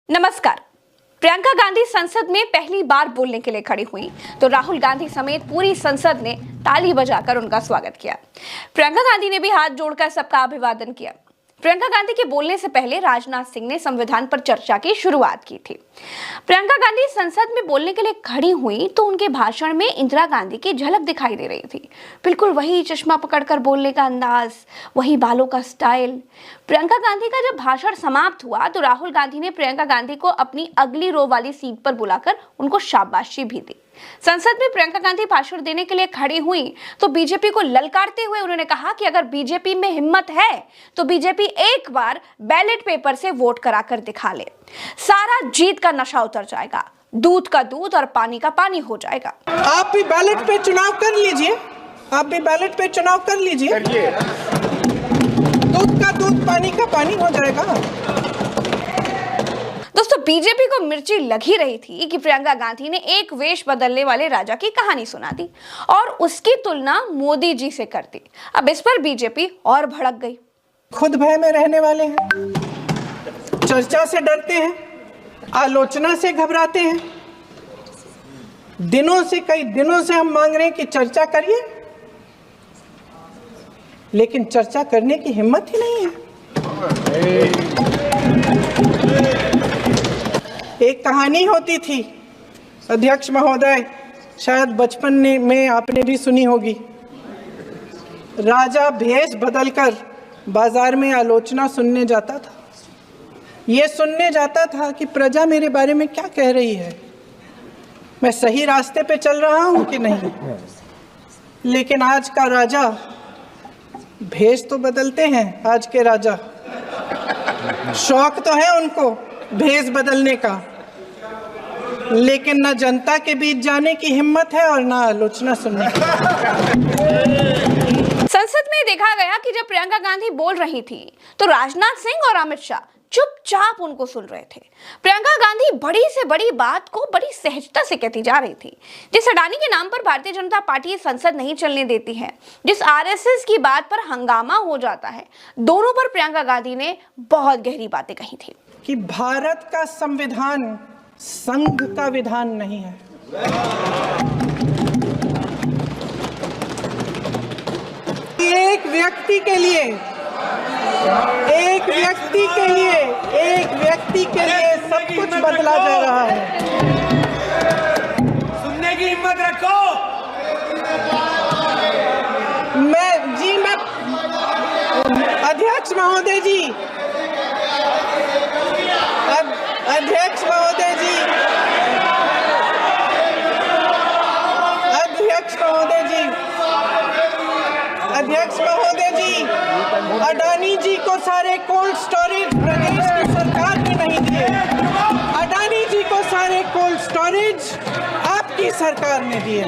नमस्कार। प्रियंका गांधी संसद में पहली बार बोलने के लिए खड़ी हुई तो राहुल गांधी समेत पूरी संसद ने ताली बजाकर उनका स्वागत किया। प्रियंका गांधी ने भी हाथ जोड़कर सबका अभिवादन किया। प्रियंका गांधी के बोलने से पहले राजनाथ सिंह ने संविधान पर चर्चा की शुरुआत की थी। प्रियंका गांधी संसद में बोलने के लिए खड़ी हुई तो उनके भाषण में इंदिरा गांधी की झलक दिखाई दे रही थी। बिल्कुल वही चश्मा पकड़कर बोलने का अंदाज, वही बालों का स्टाइल। प्रियंका गांधी का जब भाषण समाप्त हुआ तो राहुल गांधी ने प्रियंका गांधी को अपनी अगली रो वाली सीट पर बुलाकर उनको शाबाशी भी दी। संसद में प्रियंका गांधी भाषण देने के लिए खड़ी हुई तो बीजेपी को ललकारते हुए उन्होंने कहा कि अगर बीजेपी में हिम्मत है तो बीजेपी एक बार बैलेट पेपर से वोट कराकर दिखा ले, सारा जीत का नशा उतर जाएगा, दूध का दूध और पानी का पानी हो जाएगा। आप भी बैलेट पे चुनाव कर लीजिए, आप भी बैलेट पे चुनाव कर लीजिए, दूध का दूध पानी का पानी हो जाएगा। दोस्तों, बीजेपी को मिर्ची लग ही रही थी कि प्रियंका गांधी ने एक वेश बदलने वाले राजा की कहानी सुना दी और उसकी तुलना मोदी जी से कर दी। अब इस पर बीजेपी और भड़क गई। खुद भय में रहने वाले हैं, चर्चा से डरते हैं, आलोचना से घबराते हैं। कई दिनों से हम मांग रहे हैं कि चर्चा करिए, लेकिन चर्चा करने की हिम्मत ही नहीं है। एक कहानी होती थी अध्यक्ष महोदय, शायद बचपन में आपने भी सुनी होगी। राजा भेष बदलकर बाजार में आलोचना सुनने जाता था। ये सुनने जाता था कि प्रजा मेरे बारे में क्या कह रही है, मैं सही रास्ते पे चल रहा हूं कि नहीं। लेकिन आज का राजा, भेष तो बदलते हैं आज के राजा, शौक तो है उनको भेष बदलने का, लेकिन ना जनता के बीच जाने की हिम्मत है और ना आलोचना सुनने की। संसद में देखा गया कि जब प्रियंका गांधी बोल रही थी तो राजनाथ सिंह और अमित शाह चुपचाप उनको सुन रहे थे। प्रियंका गांधी बड़ी से बड़ी बात को बड़ी सहजता से कहती जा रही थी। जिस अडानी के नाम पर भारतीय जनता पार्टी संसद नहीं चलने देती है, जिस आरएसएस की बात पर हंगामा हो जाता है, दोनों पर प्रियंका गांधी ने बहुत गहरी बातें कही थी कि भारत का संविधान संघ का विधान नहीं है। एक व्यक्ति के लिए सब कुछ बदला जा रहा है। सुनने की हिम्मत रखो। मैं अध्यक्ष महोदय जी, अध्यक्ष महोदय जी, अडानी जी को सारे कोल्ड स्टोरेज प्रदेश की सरकार ने नहीं दिए। अडानी जी को सारे कोल्ड स्टोरेज आपकी सरकार ने दिए।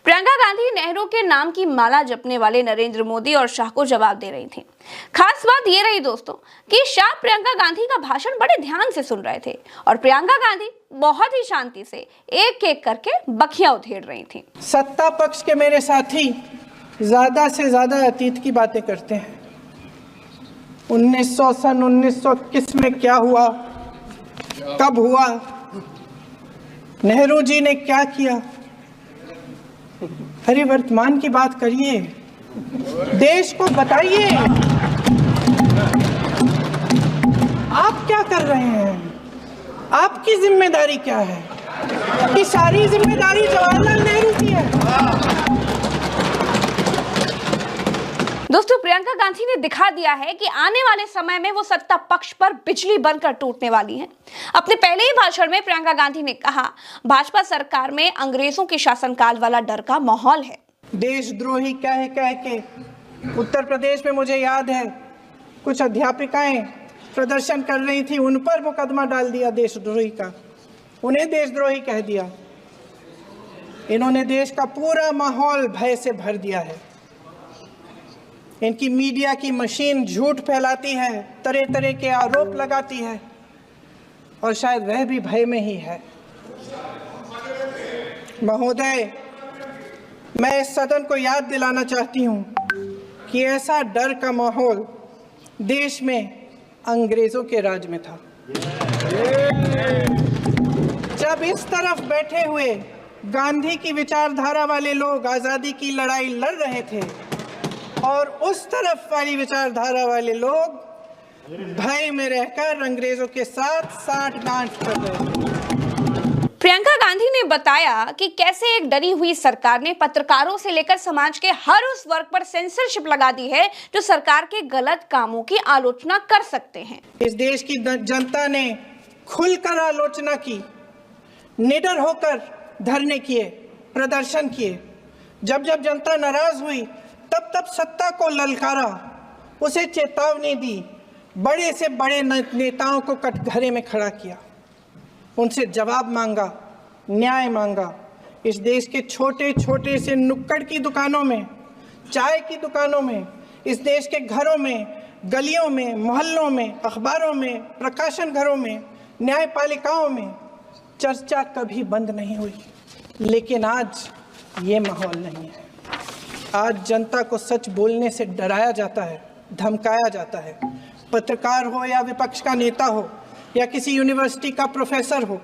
प्रियंका गांधी नेहरू के नाम की माला जपने वाले नरेंद्र मोदी और शाह को जवाब दे रही थी। खास बात ये रही दोस्तों कि शाह प्रियंका गांधी का भाषण बड़े ध्यान से सुन रहे थे और प्रियंका गांधी बहुत ही शांति से एक एक करके बखियां उधेड़ रही थी। सत्ता पक्ष के मेरे साथी ज्यादा से ज्यादा अतीत की बातें करते हैं। 1921 में क्या हुआ, कब हुआ, नेहरू जी ने क्या किया। अरे वर्तमान की बात करिए, देश को बताइए आप क्या कर रहे हैं, आपकी जिम्मेदारी क्या है। कि सारी जिम्मेदारी जवाहरलाल नेहरू की है। दोस्तों, प्रियंका गांधी ने दिखा दिया है कि आने वाले समय में वो सत्ता पक्ष पर बिजली बनकर टूटने वाली हैं। अपने पहले ही भाषण में प्रियंका गांधी ने कहा, भाजपा सरकार में अंग्रेजों के शासनकाल वाला डर का माहौल है। देशद्रोही कह के उत्तर प्रदेश में मुझे याद है कुछ अध्यापिकाएं प्रदर्शन कर रही थी, उन पर मुकदमा डाल दिया देशद्रोही का, उन्हें देशद्रोही कह दिया। इन्होंने देश का पूरा माहौल भय से भर दिया है। इनकी मीडिया की मशीन झूठ फैलाती है, तरह तरह के आरोप लगाती है और शायद वह भी भय में ही है। महोदय, मैं इस सदन को याद दिलाना चाहती हूं कि ऐसा डर का माहौल देश में अंग्रेजों के राज में था। अब इस तरफ बैठे हुए गांधी की विचारधारा वाले लोग आज़ादी की लड़ाई लड़ रहे थे और उस तरफ वाली विचारधारा वाले लोग भय में रहकर अंग्रेजों के साथ साठगांठ कर रहे थे। प्रियंका गांधी ने बताया कि कैसे एक डरी हुई सरकार ने पत्रकारों से लेकर समाज के हर उस वर्ग पर सेंसरशिप लगा दी है जो सरकार के गलत कामों की आलोचना कर सकते हैं। इस देश की जनता ने खुलकर आलोचना की, निडर होकर धरने किए, प्रदर्शन किए। जब जब जनता नाराज हुई तब तब सत्ता को ललकारा, उसे चेतावनी दी, बड़े से बड़े नेताओं को कटघरे में खड़ा किया, उनसे जवाब मांगा, न्याय मांगा। इस देश के छोटे छोटे से नुक्कड़ की दुकानों में, चाय की दुकानों में, इस देश के घरों में, गलियों में, मोहल्लों में, अखबारों में, प्रकाशन घरों में, न्यायपालिकाओं में चर्चा कभी बंद नहीं हुई। लेकिन आज ये माहौल नहीं है। आज जनता को सच बोलने से डराया जाता है, धमकाया जाता है। पत्रकार हो या विपक्ष का नेता हो या किसी यूनिवर्सिटी का प्रोफेसर हो,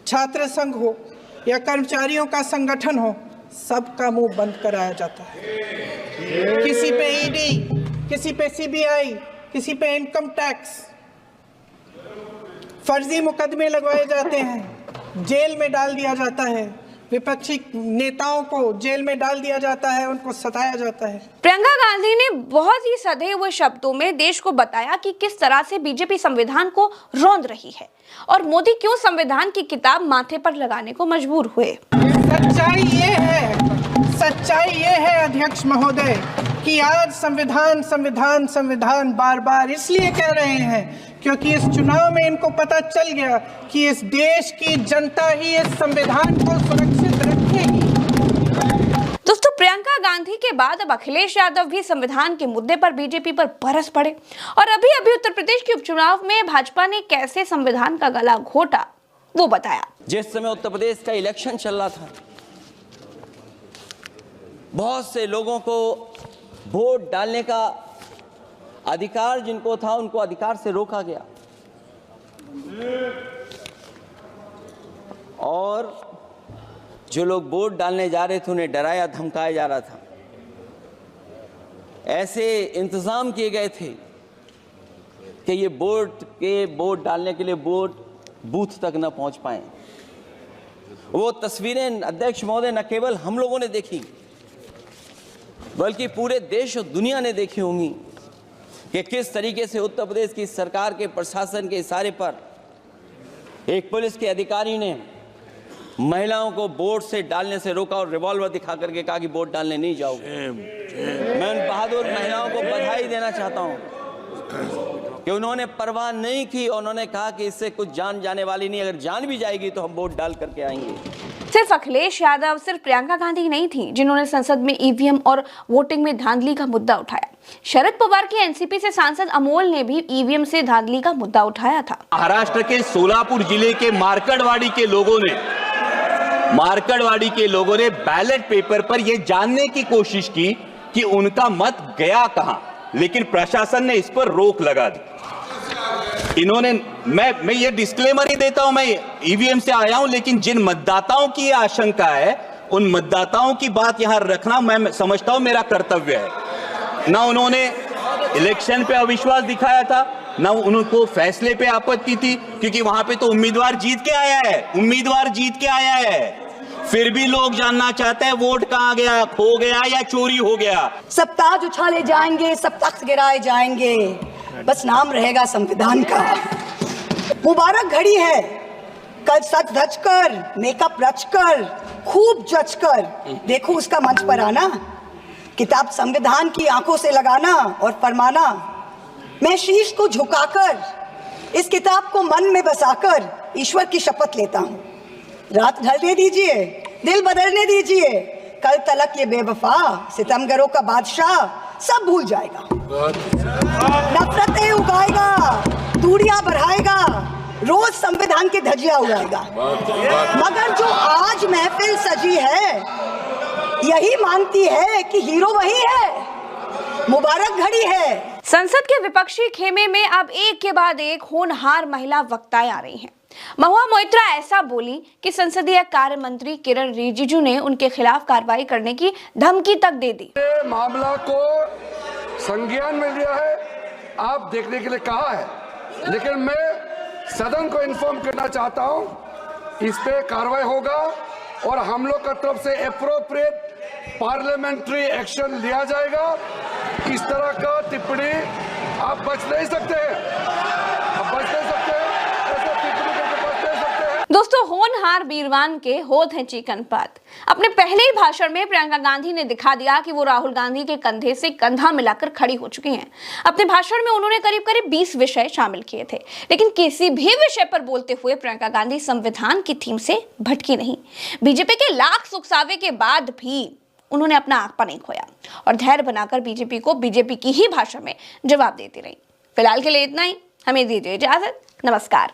छात्र संघ हो या कर्मचारियों का संगठन हो, सबका मुंह बंद कराया जाता है। किसी पे ईडी, किसी पे सीबीआई, किसी पे इनकम टैक्स, फर्जी मुकदमे लगवाए जाते हैं, जेल में डाल दिया जाता है, विपक्षी नेताओं को जेल में डाल दिया जाता है, उनको सताया जाता है। प्रियंका गांधी ने बहुत ही सधे हुए शब्दों में देश को बताया कि किस तरह से बीजेपी संविधान को रौंद रही है और मोदी क्यों संविधान की किताब माथे पर लगाने को मजबूर हुए। सच्चाई ये है अध्यक्ष महोदय कि आज संविधान संविधान संविधान बार बार इसलिए कह रहे हैं क्योंकि इस चुनाव में इनको पता चल गया कि इस देश की जनता ही इस संविधान को सुरक्षित रखेगी। दोस्तों, प्रियंका गांधी के बाद अब अखिलेश यादव भी संविधान के मुद्दे पर बीजेपी पर बरस पड़े और अभी अभी उत्तर प्रदेश के उपचुनाव में भाजपा ने कैसे संविधान का गला घोटा वो बताया। जिस समय उत्तर प्रदेश का इलेक्शन चल रहा था, बहुत से लोगों को वोट डालने का अधिकार जिनको था उनको अधिकार से रोका गया और जो लोग वोट डालने जा रहे थे उन्हें डराया धमकाया जा रहा था। ऐसे इंतजाम किए गए थे कि ये वोट डालने के लिए वोट बूथ तक न पहुंच पाए। वो तस्वीरें अध्यक्ष महोदय न केवल हम लोगों ने देखी बल्कि पूरे देश और दुनिया ने देखी होंगी कि किस तरीके से उत्तर प्रदेश की सरकार के प्रशासन के इशारे पर एक पुलिस के अधिकारी ने महिलाओं को वोट से डालने से रोका और रिवॉल्वर दिखा करके कहा कि वोट डालने नहीं जाओगे। मैं उन बहादुर महिलाओं को बधाई देना चाहता हूं कि उन्होंने परवाह नहीं की और उन्होंने कहा कि इससे कुछ जान जाने वाली नहीं, अगर जान भी जाएगी तो हम वोट डाल करके आएंगे। सिर्फ अखिलेश यादव, सिर्फ प्रियंका गांधी नहीं थी जिन्होंने संसद में ईवीएम और वोटिंग में धांधली का मुद्दा उठाया। शरद पवार के एनसीपी से सांसद अमोल ने भी ईवीएम से धांधली का मुद्दा उठाया था। महाराष्ट्र के सोलापुर जिले के मार्कड़वाड़ी के लोगों ने बैलेट पेपर पर यह जानने की कोशिश की कि उनका मत गया कहां, लेकिन प्रशासन ने इस पर रोक लगा दी। इन्होंने मैं ये डिस्क्लेमर ही देता हूं, मैं ईवीएम से आया हूं, लेकिन जिन मतदाताओं की ये आशंका है उन मतदाताओं की बात यहां रखना मैं समझता हूं मेरा कर्तव्य है। ना उन्होंने इलेक्शन पे अविश्वास दिखाया था, ना उनको फैसले पे आपत्ति थी, क्योंकि वहां पे तो उम्मीदवार जीत के आया है। फिर भी लोग जानना चाहते हैं वोट कहां गया, खो गया या चोरी हो गया। सब ताज उछाले जाएंगे, सब तख्त गिराए जाएंगे, बस नाम रहेगा संविधान का। मुबारक घड़ी है, कल सच धज कर, मेकअप रच कर, खूब जच कर देखो उसका मंच पर आना, किताब संविधान की आंखों से लगाना और फरमाना, मैं शीश को झुकाकर इस किताब को मन में बसाकर ईश्वर की शपथ लेता हूं, रात ढलने दीजिए, दिल बदलने दीजिए, कल तलक ये बेवफा सितमगरों का बादशाह सब भूल जाएगा, नफरतें उगाएगा, दूरियां बढ़ाएगा, रोज संविधान की धज्जियां उड़ाएगा। मगर जो आज महफिल सजी है यही मानती है कि हीरो वही है। मुबारक घड़ी है। संसद के विपक्षी खेमे में अब एक के बाद एक होनहार महिला वक्ताएं आ रही हैं। महुआ मोइत्रा ऐसा बोली कि संसदीय कार्य मंत्री किरण रिजिजू ने उनके खिलाफ कार्रवाई करने की धमकी तक दे दी। मामला को संज्ञान में लिया है, आप देखने के लिए कहा है, लेकिन मैं सदन को इन्फॉर्म करना चाहता हूं, इस पे कार्रवाई होगा और हम लोग की तरफ से एप्रोप्रिएट पार्लियामेंट्री एक्शन लिया जाएगा। इस तरह का टिप्पणी आप बच नहीं सकते हैं, आप बच नहीं सकते हैं, ऐसे टिप्पणी करके बच नहीं सकते हैं। दोस्तों, होनहार बीरवान के होत हैं चिकन पात। अपने पहले ही भाषण में प्रियंका गांधी ने दिखा दिया कि वो राहुल गांधी के कंधे से कंधा मिलाकर खड़ी हो चुकी हैं। अपने भाषण में उन्होंने करीब करीब 20 विषय शामिल किए थे, लेकिन किसी भी विषय पर बोलते हुए प्रियंका गांधी संविधान की थीम से भटकी नहीं। बीजेपी के लाख सुखसावे के बाद भी उन्होंने अपना आपा नहीं खोया और धैर्य बनाकर बीजेपी को बीजेपी की ही भाषा में जवाब देती रही। फिलहाल के लिए इतना ही, हमें दीजिए इजाजत। नमस्कार।